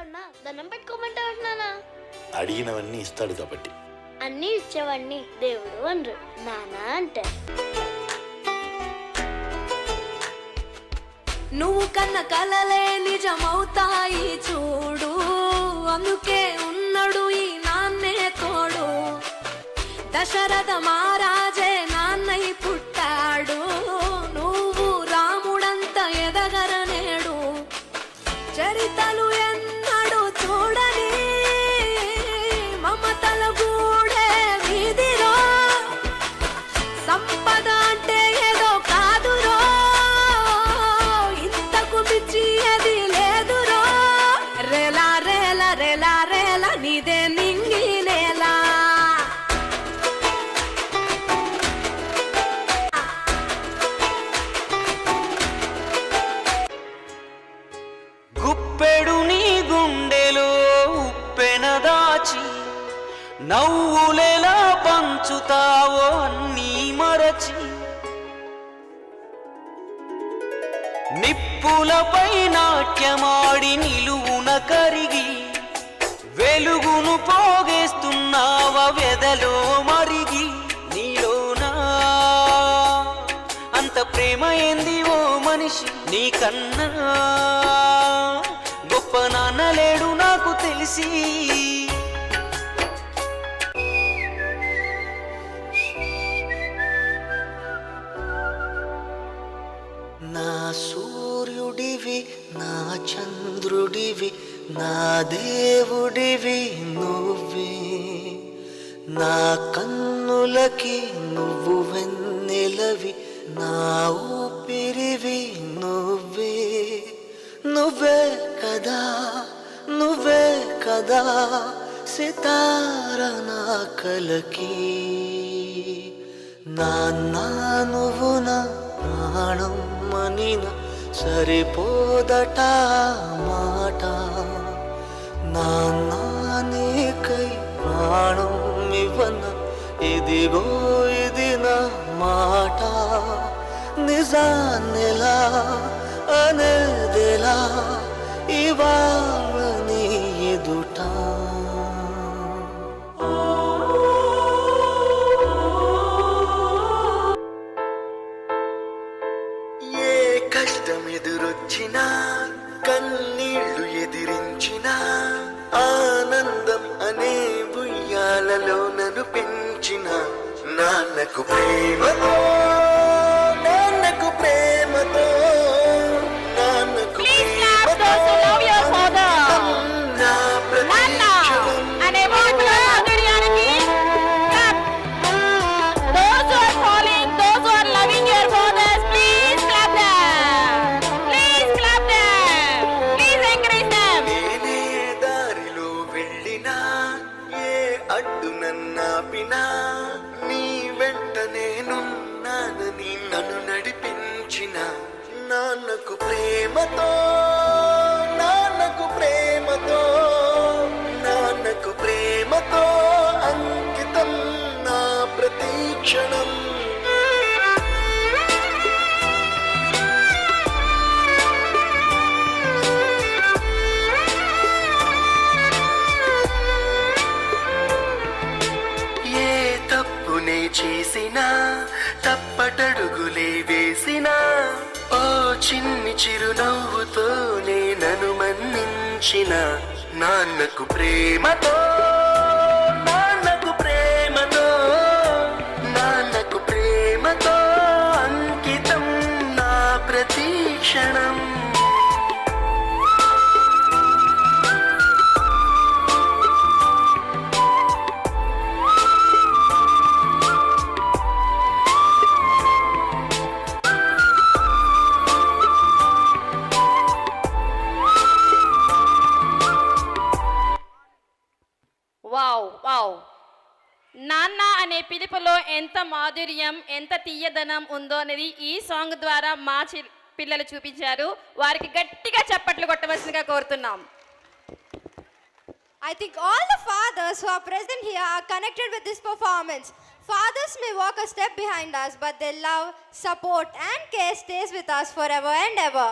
అన్నా దండం పెట్టుకోమంటావు నాన్న. అడిగినవన్నీ ఇస్తాడు కాబట్టి. అన్నీ ఇచ్చేవాడిని దేవుడు అనరు, నాన్న అంటే. నువ్వు కన్న కలలే నిజమవుతాయి చూడు, అందుకే ఉన్నాడు ఈ నాన్నే తోడు. దశరథ మహారాజే నాన్నై పుట్టాడు, నువ్వు రాముడంత ఎదగరనేడు. చరితలు ఎన్నడు చూడని మమతల గూడే వీధిరో, సంపద అంటే ఏదో కాదురో, ఇంతకు మించి అది లేదురో. రేలా రేలా రేలా రేలా నీదే నింగి నేలా. గుప్పెడు నీ గుండెలో ఉప్పెన దాచి నవ్వులెలా పంచుతావో అన్నీ మరచి. నిప్పులపై నాట్యమాడి నిలువున కరిగి వెలుగును పోగేస్తున్నావ వెదలో మరిగి. నీలోనా అంత ప్రేమ ఏంది ఓ మనిషి, నీకన్నా గొప్ప నాన్న లేడు నాకు తెలిసి. నా సూర్యుడివి, నా చంద్రుడివి, నా దేవుడివి నువ్వే. నా కన్నులకి నువ్వు వెన్నెలవి, నా ఊపిరివి నువ్వే. నువ్వే కదా, నువ్వే కదా సితార నా కలకి. నాన్న నువ్వు నా ప్రాణం మనిన సరిపోదట మాట. నాన్న నీకై ప్రాణం ఇవ్వన ఇదిగో ఇది నా మాట. నిజాన్నెలా అనేదిలా ఇవాళ నీ ఎదుట. ఏ కష్టం ఎదురొచ్చినా, కన్నీళ్లు ఎదిరించినా, ఆనందం అనే ఉయ్యాలలో నన్ను పెంచిన నాన్నకు ప్రేమతో, నాన్నకు ప్రేమతో, నాన్నకు ప్రేమతో నా ప్రతిక్షణం. నేనే దారిలో వెళ్ళినా, ఏ అడ్డు నన్నాపినా, నీ వెంట నేనున్నానని నన్ను నడిపించిన నాన్నకు ప్రేమతో, నాన్నకు ప్రేమతో, నాన్నకు ప్రేమతో అంకితం నా ప్రతీక్షణం. ఏ తప్పునే చేసినా, తప్పటడుగులే వేసినా, ఓ చిన్ని చిరునవ్వుతోనే నన్ను మన్నించిన నాన్నకు ప్రేమతో, నాన్నకు ప్రేమతో, నాన్నకు ప్రేమతో అంకితం నా ప్రతీక్షణం. వావ్ వావ్, నాన్న అనే పిలుపులో ఎంత మాధుర్యం, ఎంత తీయదనం ఉందో అనేది ఈ సాంగ్ ద్వారా మా పిల్లలు చూపించారు. వారికి గట్టిగా చప్పట్లు కొట్టవలసిందిగా కోరుతున్నాం. I think all the fathers who are present here are connected with this performance. Fathers may walk a step behind us, but their love, support and care stays with us forever and ever.